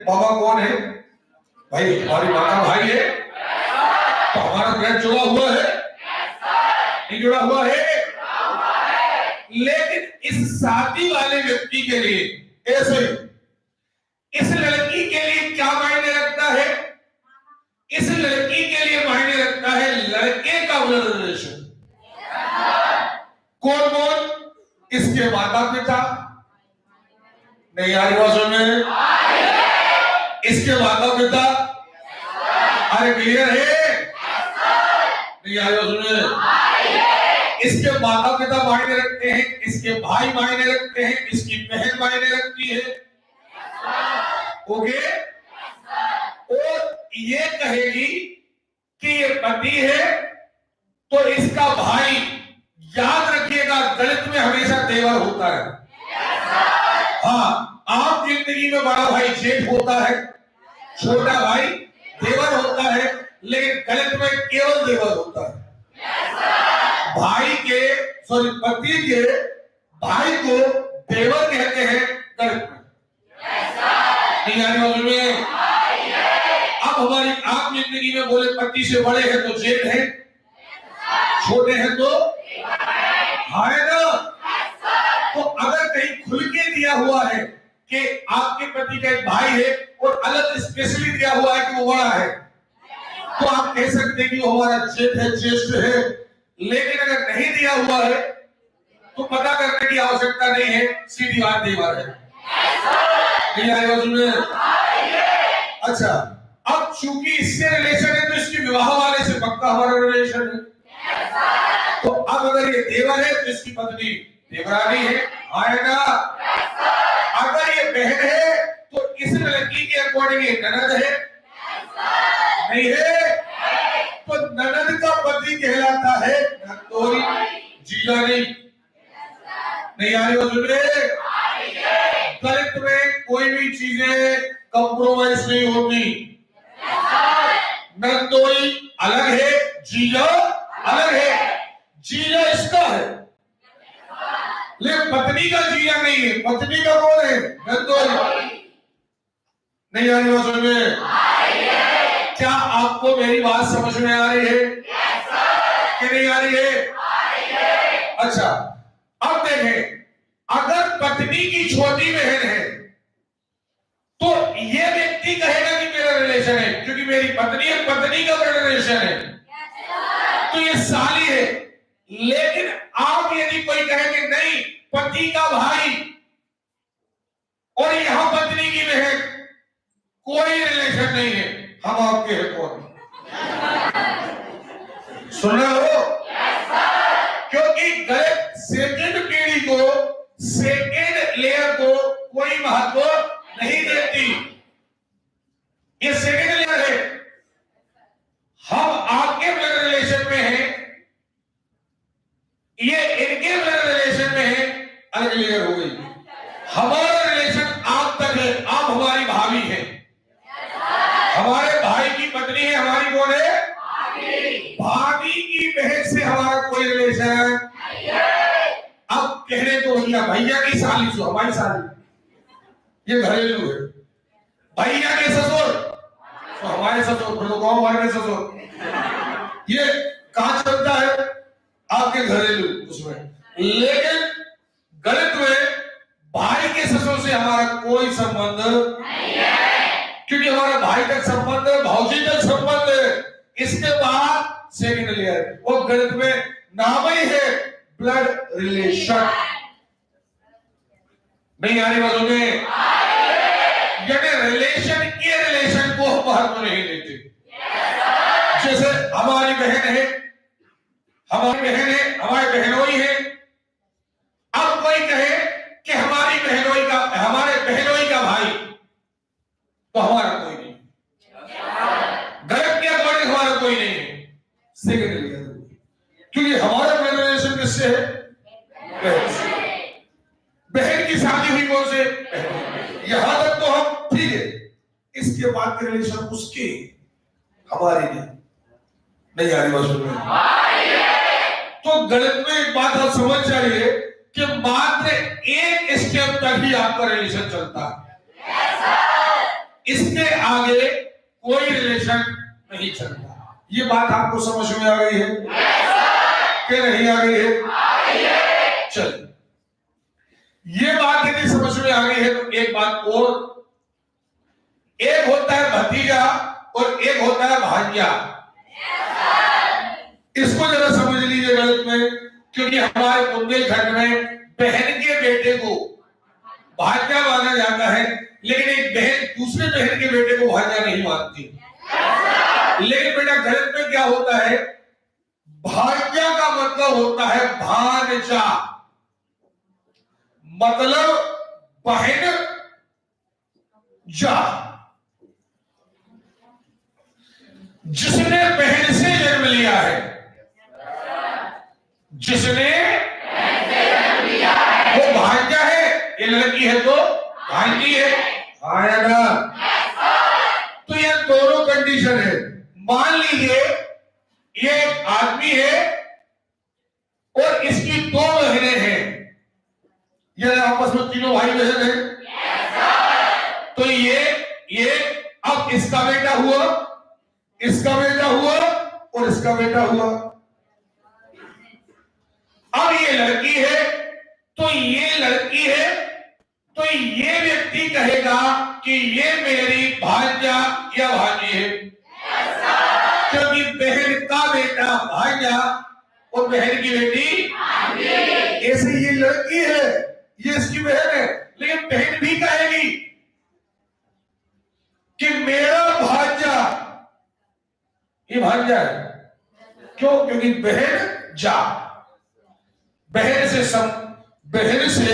बाबा कौन है भाई? हमारी माँ का भाई है तो हमारा ग्रह जुड़ा हुआ है, नहीं जुड़ा हुआ है। लेकिन इस शादी वाले व्यक्ति के लिए ऐसे इस लड़की के लिए क्या मायने रखता है? इस लड़की के लिए मायने रखता है लड़के का ब्लड रिलेशन। कौन कौन? इसके माता पिता, नहीं आ रही बात में? इसके माता पिता, अरे क्लियर है? नहीं आ रही बात में? इसके माता पिता मायने रखते हैं, इसके भाई मायने रखते हैं, इसकी बहन मायने रखती है। ओके? और ये कहेगी कि ये पति है तो इसका भाई, याद रखिएगा गणित में हमेशा देवर होता है। हाँ, आम जिंदगी में बड़ा भाई जेठ होता है, छोटा भाई देवर होता है, लेकिन गणित में केवल देवर होता है। भाई के पति के भाई को देवर कहते हैं गणित में। नहीं आने वाले में? अब हमारी आम जिंदगी में बोले पति से बड़े हैं तो जेठ है, छोटे हैं तो है ना। तो अगर कहीं खुल के दिया हुआ है कि आपके पति का एक भाई है और अलग स्पेशली दिया हुआ है कि वो बड़ा है, तो आप कह सकते हैं कि वो हमारा जेठ है, ज्येष्ठ है। लेकिन अगर नहीं दिया हुआ है तो पता करने की आवश्यकता नहीं है, सीधी बात दीवार है। नहीं आएगा सुनने? अच्छा, अब चूंकि इससे रिलेशन है तो इसकी विवाह वाले से पक्का हमारा रिलेशन है। तो अब अगर ये देवर है तो इसकी पत्नी देवरानी है, आएगा। अगर ये बहन है तो इस लड़की के अकॉर्डिंग ये ननद है, नहीं है? तो ननद का पति कहलाता है नंदोरी, जीजा नहीं। नहीं आ रही हो सुन रहे? गणित में कोई भी चीजें कंप्रोमाइज नहीं होती। नंदोई अलग है, जीजा अलग है। जीजा इसका है लेकिन पत्नी का जीजा नहीं है। पत्नी का कौन है? नंदोई। नहीं आ रही समझ में? क्या आपको मेरी बात समझ में आ रही है कि नहीं आ रही है? अच्छा, अब देखें, अगर पत्नी की छोटी बहन है तो ये व्यक्ति कहेगा कि मेरा रिलेशन है, क्योंकि मेरी पत्नी है, पत्नी का रिलेशन है, तो ये साली है। लेकिन आप यदि कोई कहे कि नहीं पति का भाई और यहां पत्नी की बहन, कोई रिलेशन नहीं है, हम आपके हैं कौन? सुन रहे हो? क्योंकि गलत सेकंड पीढ़ी को, सेकंड लेयर को कोई महत्व नहीं देती। ये सेकंड लेयर है। हम आपके ब्लड रिलेशन में हैं, ये इनके ब्लड रिलेशन में है, अलग लेयर हो गई। हमारा रिलेशन आप तक है, आप हमारी भाभी हैं, हमारे भाई की पत्नी है, हमारी कौन है? भाभी की बहन से हमारा कोई रिलेशन नहीं है। अब कहने को भैया, भैया की साली सो हमारी साली, ये घरेलू है। भैया के ससुर तो हमारे ससुर, फिर तो गांव वाले के ससुर। ये कहां चलता है? आपके घरेलू उसमें। लेकिन गणित में भाई के ससुर से हमारा कोई संबंध नहीं है, क्योंकि हमारा भाई तक संबंध है, भौजी तक संबंध है। इसके बाद सेकंड लेयर, वो गणित में नाम ही है ब्लड रिलेशन। नहीं आ रही बातों में? यानी रिलेशन के रिलेशन को हम महत्व नहीं देते। जैसे हमारी बहन है, हमारी बहन है, हमारे बहनोई है। अब कोई कहे कि हमारी बहनोई का, हमारे बहनोई का भाई, तो हमारा कोई नहीं, गलत के अकॉर्डिंग हमारा कोई नहीं है, सेकंड लेयर। क्योंकि हमारा ब्लड रिलेशन किससे है? बहन की शादी हुई कौन से? यहां तक तो हम ठीक है, इसके बाद के रिलेशन उसके, हमारे नहीं आ रही बात में? तो गणित में एक बात आप समझ जाइए कि मात्र एक स्टेप तक ही आपका रिलेशन चलता है। इसके आगे कोई रिलेशन नहीं चलता। ये बात आपको समझ में आ गई है कि नहीं आ गई है? चलिए, ये बात यदि समझ में आ गई है तो एक बात और, एक होता है भतीजा और एक होता है भांजा। इसको जरा समझ लीजिए गलत में, क्योंकि हमारे बुंदेलखंड में बहन के बेटे को भांजा माना जाता है, लेकिन एक बहन दूसरे बहन के बेटे को भांजा नहीं मानती। लेकिन बेटा गलत में क्या होता है, भांजा का मतलब होता है भांजा, मतलब बहन जा। जिसने बहन से जन्म लिया है, जिसने वो भांजा है, ये लड़की है तो भांजी है, आया ना? तो ये दोनों कंडीशन है। मान लीजिए ये एक आदमी है और इसकी दो बहनें हैं, ये आपस में तीनों भाई बहन है। तो ये अब इसका बेटा हुआ, इसका बेटा हुआ और इसका बेटा हुआ। अब ये लड़की है तो ये लड़की है, तो ये व्यक्ति कहेगा कि ये मेरी भांजा या भांजी है, क्योंकि बहन का बेटा भांजा और बहन की बेटी भांजी। ऐसे ये लड़की है, ये इसकी बहन है, लेकिन बहन भी कहेगी कि मेरा भांजा ये भांजा है। क्यों? क्योंकि बहन जा, बहन से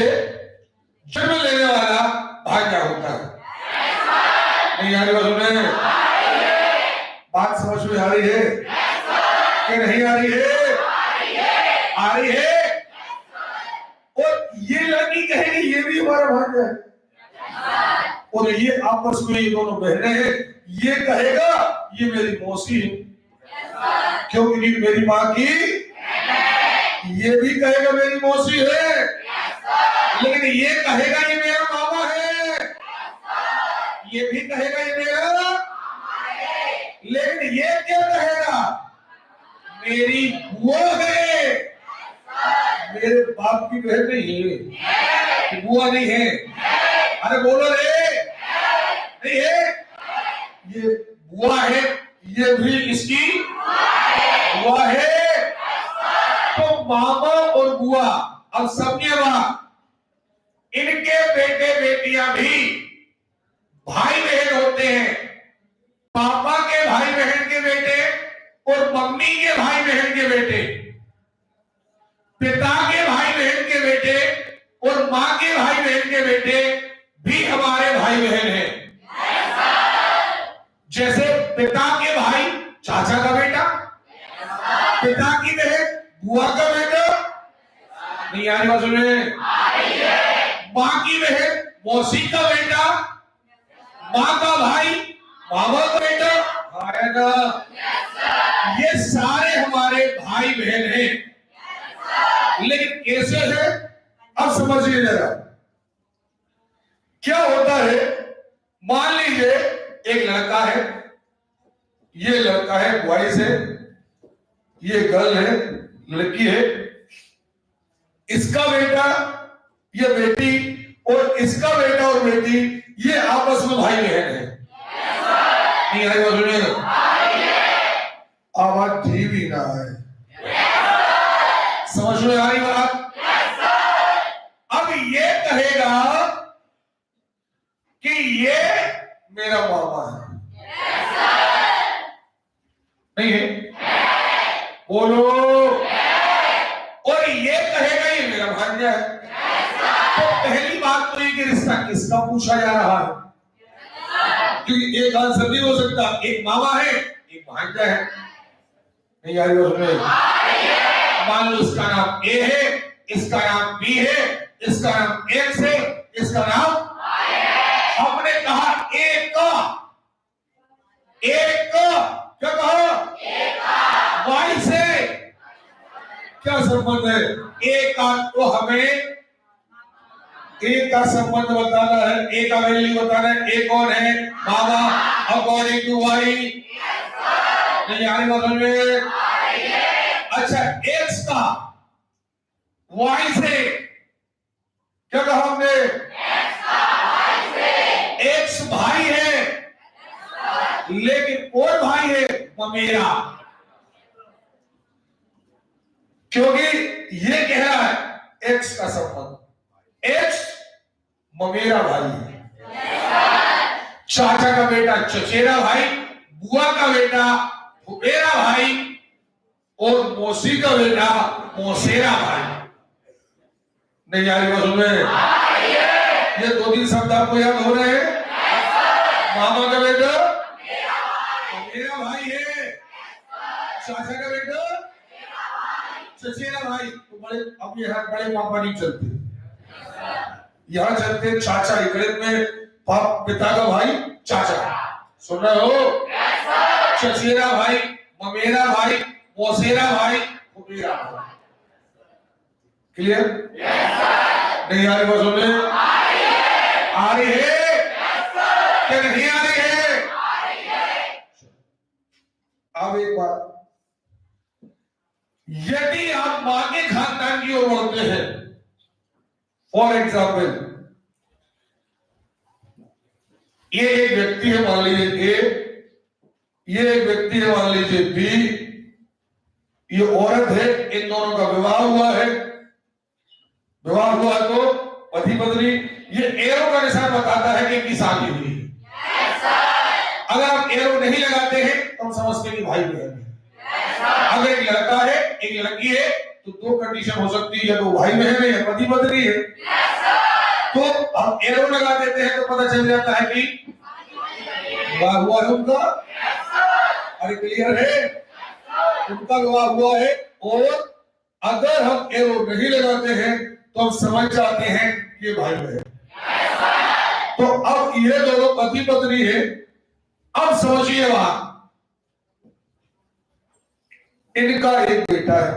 जन्म लेने वाला भांजा होता है। नहीं आ रही बात समझ में? आ रही है कि नहीं आ रही है? आ रही है। और ये लड़की कहेगी ये भी हमारा भांजा है, और ये आपस में ये दोनों बहनें हैं, ये कहेगा ये मेरी मौसी है, क्योंकि मेरी माँ की, ये भी कहेगा मेरी मौसी है, लेकिन ये कहेगा ये मेरा मामा है, ये भी कहेगा ये मेरा मामा है, लेकिन ये क्या कहेगा मेरी बुआ है, मेरे बाप की बहन नहीं है, बुआ नहीं है। अरे बोलो रे, नहीं है, ये बुआ है, ये भी इसकी बुआ है। तो मामा और बुआ, अब समझिए बात, इनके बेटे बेटियां भी भाई बहन होते हैं। पापा के भाई बहन के बेटे और मम्मी के भाई बहन के बेटे, पिता के भाई बहन के बेटे और माँ के भाई बहन के बेटे भी हमारे भाई बहन हैं। जैसे पिता के भाई चाचा का बेटा, पिता की बहन बुआ का बेटा, नहीं आ रही बात सुने? माँ की बहन मौसी का बेटा, माँ का भाई मामा का बेटा, आएगा। ये सारे हमारे भाई बहन हैं, लेकिन कैसे है अब समझिए जरा। क्या होता है, मान लीजिए एक लड़का है, ये लड़का है बॉयज है, ये गर्ल है लड़की है, इसका बेटा ये बेटी और इसका बेटा और बेटी ये आपस में भाई बहन है। नहीं आई बात? आवाज ठीक ही ना है, समझ में आ रही बात? अब ये कहेगा कि ये मेरा मामा है, नहीं है? बोलो। और ये कहेगा ये मेरा भांजा है। तो पहली बात तो ये कि रिश्ता किसका पूछा जा रहा है, क्योंकि एक आंसर नहीं हो सकता, एक मामा है एक भांजा है। नहीं आ रही उसमें? मान लो इसका नाम ए है, इसका नाम बी है, इसका नाम एक्स है, इसका नाम हमने कहा एक क्या कहा वाई से क्या संबंध है? एक तो हमें एक का संबंध बताना है, एक का वैल्यू बताना है। एक कौन है? बाबा अकॉर्डिंग टू वाई। नहीं आ रही बात में? अच्छा, एक्स का वाई से क्या कहा हमने? एक्स भाई है, लेकिन कौन भाई है? ममेरा। क्योंकि ये कह रहा है एक्स का संबंध, एक्स ममेरा भाई है, चाचा का बेटा चचेरा भाई, बुआ का बेटा फुफेरा भाई, और मौसी का बेटा मौसेरा भाई। नहीं आ रही बात में? ये दो तीन शब्द आपको याद हो रहे हैं? मामा का बेटा मेरा भाई है, चाचा का बेटा चचेरा भाई। तो बड़े, अब यहाँ बड़े पापा नहीं चलते, यहाँ चलते चाचा। इंग्लिश में पिता का भाई चाचा, सुन रहे हो? चचेरा भाई, ममेरा भाई, मौसेरा भाई, फुफेरा भाई। क्लियर? नहीं आ रही बात सुनने? आ रही है क्या? नहीं आ रही है? अब एक बात, यदि आप मां के खानदान की ओर बढ़ते हैं, फॉर एग्जाम्पल ये एक व्यक्ति है, मान लीजिए ए, ये एक व्यक्ति है, मान लीजिए बी, ये औरत है, इन दोनों का विवाह हुआ है। विवाह हुआ तो पति पत्नी, ये एरो का निशान बताता है कि इनकी शादी हुई। अगर आप एरो नहीं लगाते हैं तो हम समझते हैं कि भाई बहन है। अगर एक लड़का है एक लड़की है तो दो कंडीशन हो सकती है, या तो भाई बहन है या पति पत्नी है। तो हम एरो लगा देते हैं तो पता चल जाता है कि विवाह हुआ है उनका। अरे क्लियर है? उनका विवाह हुआ है। और अगर हम एरो नहीं लगाते हैं तो हम समझ जाते हैं कि भाई बहन। तो अब ये दोनों पति पत्नी है। अब समझिए बात, इनका एक बेटा है,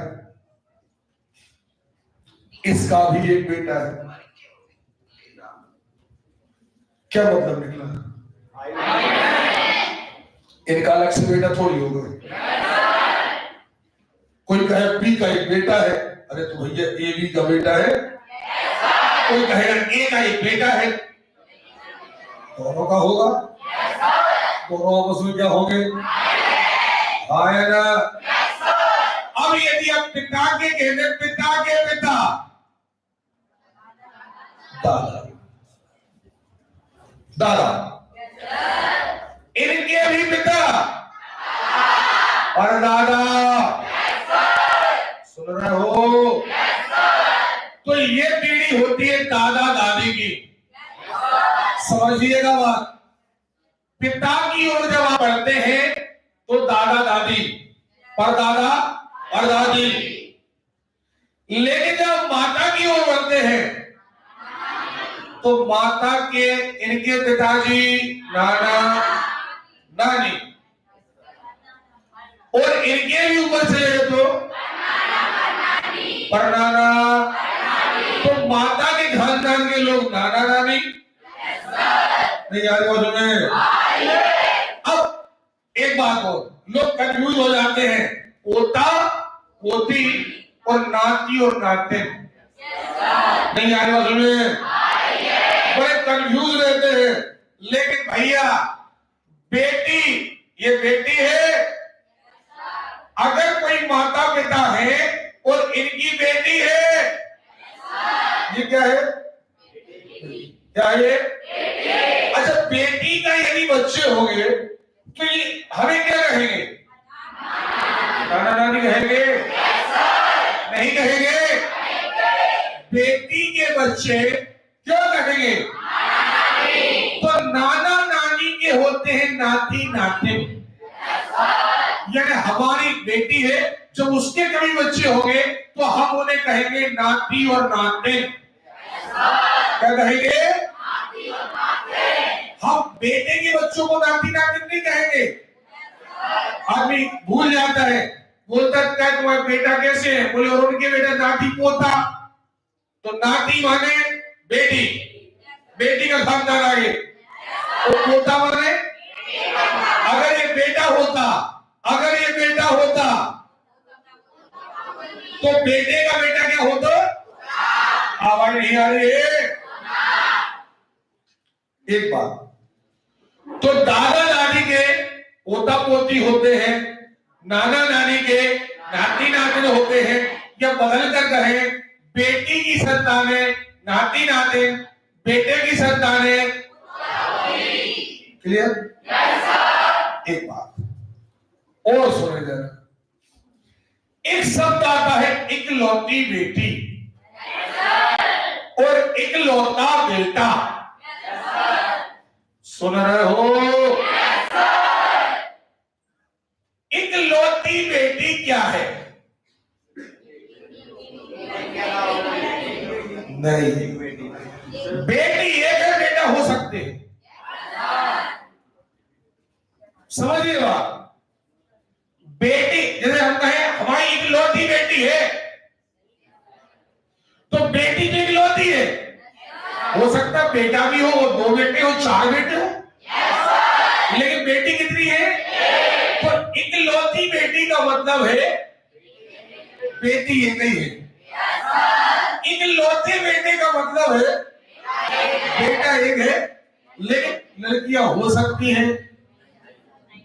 इसका भी एक बेटा है। क्या मतलब निकला? इनका अलग से बेटा थोड़ी होगा। कोई कहे बी का एक बेटा है, अरे तो भैया ए बी का बेटा है। कोई कहेगा ए का एक बेटा है, दोनों का होगा। दोनों आपस में क्या होंगे? है ना? अब यदि आप पिता के कहते, पिता के पिता दादा, दादा, इनके भी पिता और दादा, सुन रहे हो? तो ये पीढ़ी होती है दादा दादी की। समझिएगा बात, पिता की ओर जब आप बढ़ते हैं तो दादा दादी, परदादा और दादी। लेकिन जब माता की ओर बढ़ते हैं तो माता के इनके पिताजी, नाना नानी, और इनके भी ऊपर चले तो परनाना। तो माता के खानदान के लोग नाना नानी। नहीं यार बोलो में? अब एक बात हो, लोग कंफ्यूज हो जाते हैं, पोता पोती और नाती और नाते। नहीं यार बोलो में? बड़े कंफ्यूज रहते हैं। लेकिन भैया बेटी, ये बेटी है। अगर कोई माता पिता है और इनकी बेटी है, ये क्या है? क्या है? अच्छा, बेटी का यदि बच्चे होंगे तो ये हमें क्या कहेंगे? नाना नानी कहेंगे? नहीं कहेंगे। बेटी के बच्चे क्या कहेंगे? तो नाना नानी के होते हैं नाती नाते। यानी हमारी बेटी है, जब उसके कभी बच्चे होंगे तो हम उन्हें कहेंगे नाती और नाते। क्या कहेंगे? हम बेटे के बच्चों को नाती नातिन नहीं कहेंगे। आदमी भूल जाता है, बोलता है तुम्हारा बेटा कैसे है? बोले और उनके बेटा नाती पोता। तो नाती माने बेटी, बेटी का खानदान आगे, तो पोता माने अगर ये बेटा होता, अगर ये बेटा होता तो बेटे का बेटा क्या होता? आवाज नहीं आ रही है? एक बात, तो दादा दादी के पोता पोती होते हैं, नाना नानी के नाती नातिन होते हैं, या बदल कर कहे बेटी की संतानें नाती नातिन, बेटे की संतानें। क्लियर? एक बात और सुने जरा, एक शब्द आता है इकलौती बेटी और इकलौता बेटा। सुन रहे हो? इकलौती बेटी क्या है? नहीं, बेटी एक है, बेटा हो सकते हैं। समझिए बात, बेटी जैसे हम कहें हमारी इकलौती बेटी है, तो बेटी तो इकलौती है, हो सकता है बेटा भी हो, दो बेटे हो, चार बेटे हो, लेकिन बेटी कितनी है? तो इकलौती बेटी का मतलब है बेटी एक ही है। इकलौते बेटे का मतलब है बेटा एक है, लेकिन लड़कियां हो सकती हैं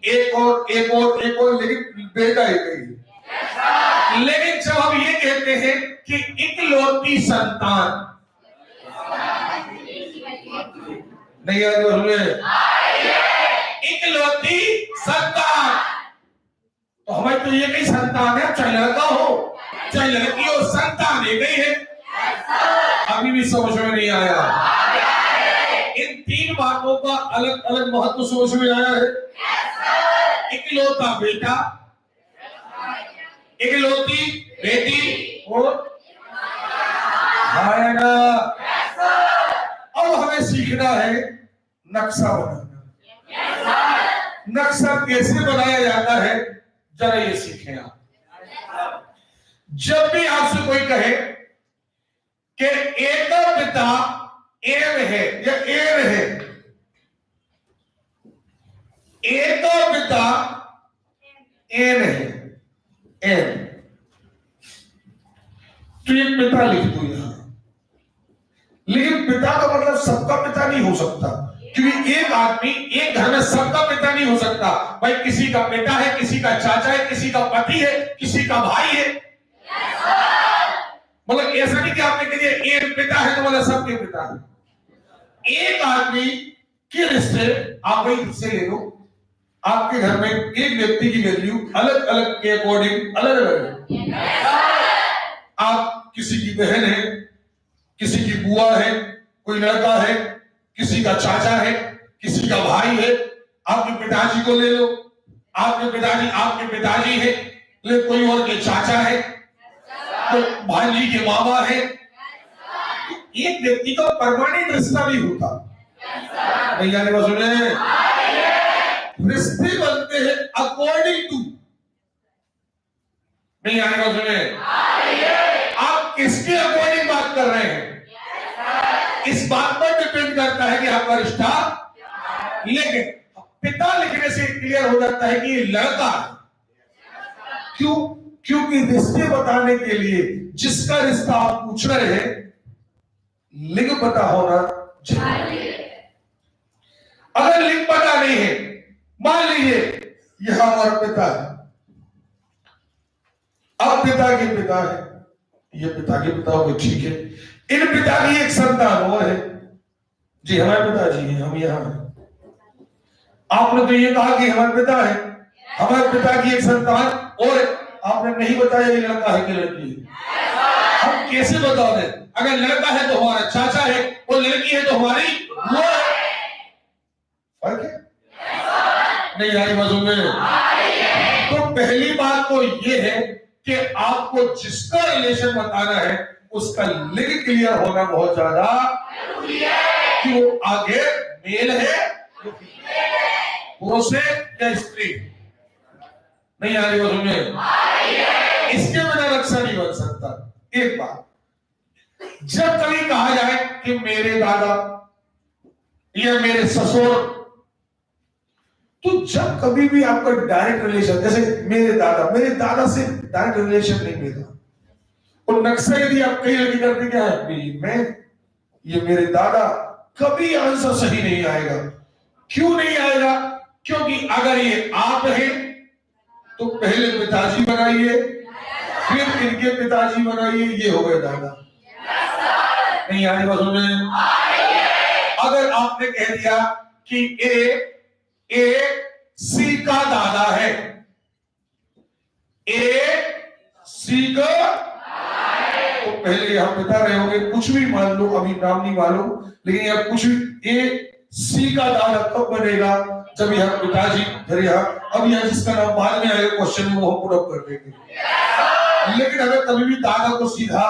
एक और एक और एक और, लेकिन बेटा एक ही है। लेकिन जब हम ये कहते हैं कि इकलौती संतान, नहीं इकलौती संतान, तो हमें तो ये कई संतान है, चाहे लड़का हो चाहे लड़की हो, संतान एक ही है। अभी भी समझ में नहीं आया? इन तीन बातों का अलग अलग महत्व समझ में आया है? इकलौता बेटा, इकलौती बेटी और आएगा। अब हमें सीखना है नक्शा बनाना। नक्शा कैसे बनाया जाता है जरा ये सीखें आप। जब भी आपसे कोई कहे कि एक पिता एव है या एव है, एक पिता एन है, एन, तो ये पिता लिख दो यहां। लेकिन पिता का मतलब सबका पिता नहीं हो सकता, क्योंकि एक आदमी एक घर में सबका पिता नहीं हो सकता। भाई किसी का बेटा है, किसी का चाचा है, किसी का पति है, किसी का भाई है। मतलब ऐसा नहीं कि आपने कह दिया एक पिता है तो मतलब सबके पिता है। एक आदमी के रिश्ते आप वही से ले लो, आपके घर में एक व्यक्ति की वैल्यू अलग अलग के अकॉर्डिंग अलग अलग है। आप किसी की बहन है, किसी की बुआ है, कोई लड़का है, किसी का चाचा है, किसी का भाई है। आपके पिताजी को ले लो, आपके पिताजी है, लेकिन कोई और के चाचा है, तो भाई के मामा है। एक व्यक्ति का परमानेंट रिश्ता भी होता नहीं, जाने को सुने, रिश्ते बनते हैं अकॉर्डिंग टू, नहीं आने को सुने, आप किसके अकॉर्डिंग बात कर रहे हैं इस बात पर डिपेंड करता है कि आपका रिश्ता। लेकिन पिता लिखने से क्लियर हो जाता है कि ये लड़का है। क्यों? क्योंकि रिश्ते बताने के लिए जिसका रिश्ता आप पूछ रहे हैं लिंग पता होना चाहिए। अगर लिंग पता नहीं है, मान लीजिए यह हमारा पिता है, अब पिता के पिता है, ये पिता के पिता हो, ठीक है। इन पिता की एक संतान और है जी, हमारे पिताजी हैं, हम यहां हैं। आपने तो ये कहा कि हमारे पिता है, हमारे पिता की एक संतान और आपने नहीं बताया ये लड़का है कि लड़की है। हम कैसे बता दें? अगर लड़का है तो हमारा चाचा है और लड़की है तो हमारी वो है। फर्क है? नहीं आई मजू में? तो पहली बात तो ये है कि आपको जिसका रिलेशन बताना है उसका लिंग क्लियर होना बहुत ज्यादा जरूरी है कि वो आगे मेल है, पुरुष है या स्त्री। नहीं आ रही वो समझे? इसके बिना रक्षा नहीं बन सकता। एक बात, जब कभी कहा जाए कि मेरे दादा या मेरे ससुर। तो जब कभी भी आपका डायरेक्ट रिलेशन, जैसे मेरे दादा से डायरेक्ट रिलेशन नहीं मिलता, और नक्शा यदि आप कहीं लड़की करते क्या है मैं, ये मेरे दादा, कभी आंसर सही नहीं आएगा। क्यों नहीं आएगा? क्योंकि अगर ये आप हैं तो पहले पिताजी बनाइए, फिर इनके पिताजी बनाइए, ये हो गए दादा। नहीं आने बात में? अगर आपने कह दिया कि ए सी का दादा है, ए सी का, तो पहले यहां बता रहे होंगे, कुछ भी मान लो, अभी नाम नहीं मालूम, लेकिन यहां कुछ भी, ए सी का दादा कब बनेगा? जब यहां पिताजी, अब यहां जिसका नाम बाद में आएगा क्वेश्चन में वो हम पुट अप कर देंगे। लेकिन अगर कभी भी दादा को सीधा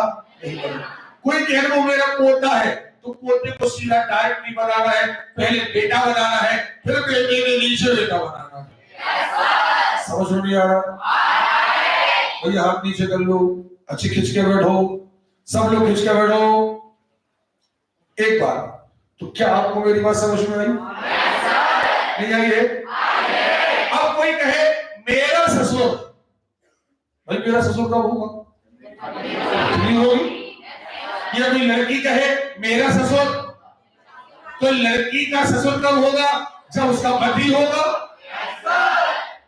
नहीं बनेगा, कोई कहना वो मेरा पोता है, तो पोते को सीधा डायरेक्ट नहीं बनाना है, पहले बेटा बनाना है, फिर बेटे के नीचे बेटा बनाना है। समझ में नहीं आ रहा? भैया हाथ नीचे कर लो, अच्छी खिंच के बैठो, सब लोग खिंच के बैठो एक बार। तो क्या आपको मेरी बात समझ में आई? नहीं आई है? अब कोई कहे मेरा ससुर, भाई मेरा ससुर कब होगा? नहीं होगी। या कोई लड़की कहे मेरा ससुर, तो लड़की का ससुर कब होगा? जब उसका पति होगा।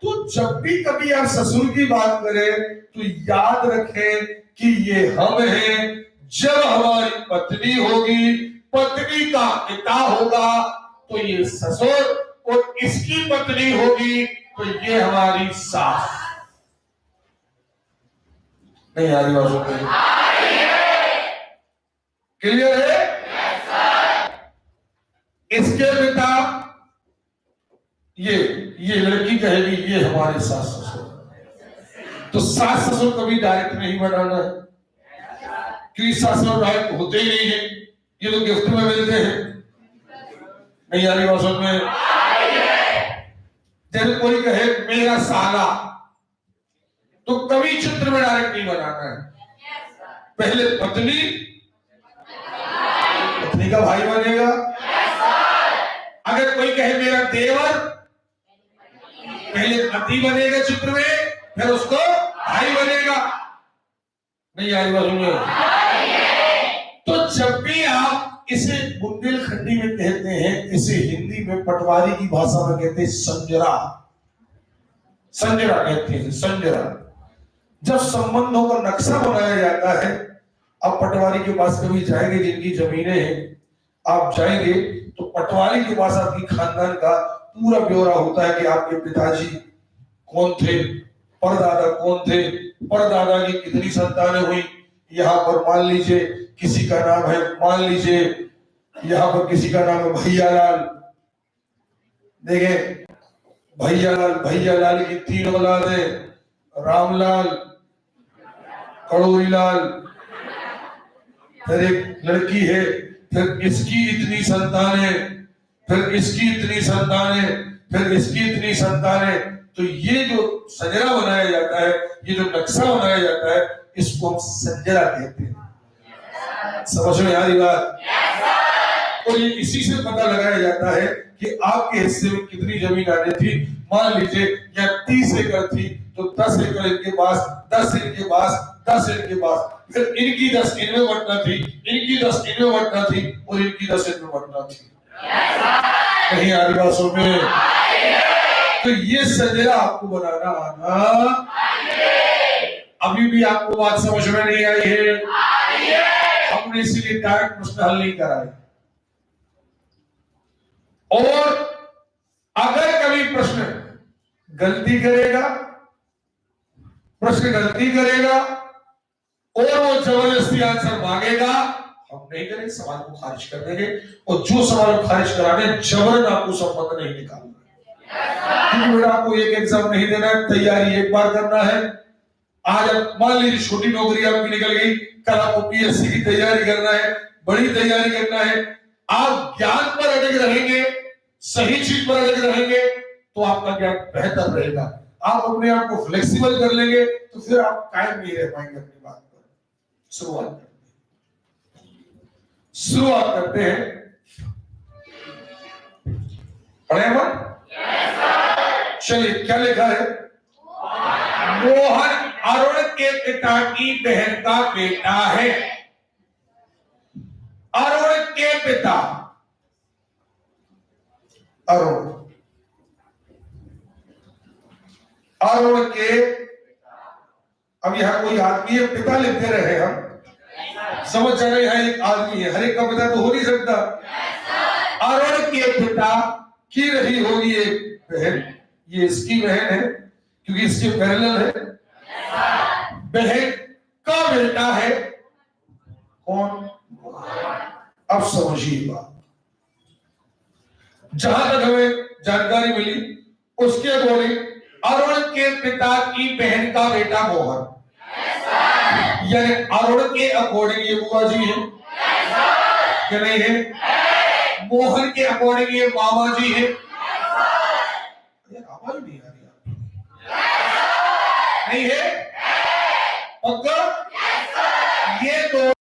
तो जब भी कभी आप ससुर की बात करें तो याद रखें कि ये हम हैं। जब हमारी पत्नी होगी, पत्नी का पिता होगा, तो ये ससुर, और इसकी पत्नी होगी तो ये हमारी सास। नहीं आ रही बात? क्लियर है? इसके पिता, ये लड़की कहेगी ये हमारे सास ससुर। तो सास ससुर कभी डायरेक्ट नहीं बनाना है, क्योंकि सास ससुर डायरेक्ट होते ही नहीं है, ये तो गिफ्ट में मिलते हैं। नहीं आ रही बात समझ में? जब कोई कहे मेरा साला, तो कभी चित्र में डायरेक्ट नहीं बनाना है, पहले पत्नी का भाई बनेगा। अगर कोई कहे मेरा देवर, पहले पति बनेगा चित्र में, फिर उसको भाई बनेगा। नहीं आई बात में? तो जब भी आप इसे बुंदेलखंडी में कहते हैं, इसे हिंदी में पटवारी की भाषा में कहते हैं संजरा, संजरा कहते हैं, संजरा। जब संबंधों का नक्शा बनाया जाता है, अब पटवारी के पास कभी जाएंगे, जिनकी जमीनें हैं आप जाएंगे, तो पटवारी के पास आपकी खानदान का पूरा ब्यौरा होता है कि आपके पिताजी कौन थे, परदादा कौन थे, परदादा की कितनी संतानें हुई। यहाँ पर मान लीजिए किसी का नाम है, मान लीजिए यहाँ पर किसी का नाम है भैयालाल, देखें भैयालाल की 3 औलादें, रामलाल, कड़ोरीलाल, फिर एक लड़की है, फिर इसकी इतनी संतानें, फिर इसकी इतनी संतानें, फिर इसकी इतनी संतानें। तो ये जो संजरा बनाया जाता है, ये जो नक्शा बनाया जाता है, इसको हम संजरा कहते हैं। समझ में आ रही बात? और ये इसी से पता लगाया जाता है कि आपके हिस्से में कितनी जमीन आनी थी। मान लीजिए या 30 एकड़ थी, तो 10 एकड़ इनके पास, 10 इनके पास, 10 इनके पास, फिर इनकी 10 इनमें बंटना थी, इनकी 10 इनमें बंटना थी, और इनकी 10 इनमें बंटना थी। नहीं आ रही बात में? तो ये संजरा आपको बनाना आना। अभी भी आपको बात समझ में नहीं आई है? हमने इसीलिए डायरेक्ट प्रश्न हल नहीं कराए। और अगर कभी प्रश्न गलती करेगा, प्रश्न गलती करेगा और वो जबरदस्ती आंसर मांगेगा, हम नहीं करेंगे, सवाल को खारिज कर देंगे। और जो सवाल को खारिज कराने, जबरन आपको संबंध नहीं निकालना, क्योंकि बेटा आपको एक एग्जाम नहीं देना है, तैयारी एक बार करना है। आज मान लीजिए छोटी नौकरी आपकी निकल गई, कल आपको पीएससी की तैयारी करना है, बड़ी तैयारी करना है। आप ज्ञान पर अटक रहेंगे, सही चीज पर अटक रहेंगे, तो आपका ज्ञान बेहतर रहेगा। आप अपने आप को फ्लेक्सिबल कर लेंगे, तो फिर आप कायम नहीं रह पाएंगे अपनी बात पर। शुरुआत शुरुआत करते हैं। पढ़े हम? चलिए, क्या लिखा है? मोहन अरुण के पिता की बहन का बेटा है। अरुण के पिता, अरुण के, अब यहां कोई आदमी है, पिता लिखते रहे हम, समझ जा रहे हैं? एक आदमी है, हर एक का पिता तो हो नहीं सकता। अरुण के पिता की रही होगी एक बहन, ये इसकी बहन है क्योंकि इसके पैरेलल है। बहन का बेटा है कौन? अब समझिए बात। जहां तक हमें जानकारी मिली उसके अकॉर्डिंग अरुण के पिता की बहन का बेटा मोहन, यानी अरुण के अकॉर्डिंग ये बुआ जी है क्या नहीं है? मोहन के अकॉर्डिंग ये मामा जी है। आवाज नहीं आ रही, नहीं है? पक्का? ये दो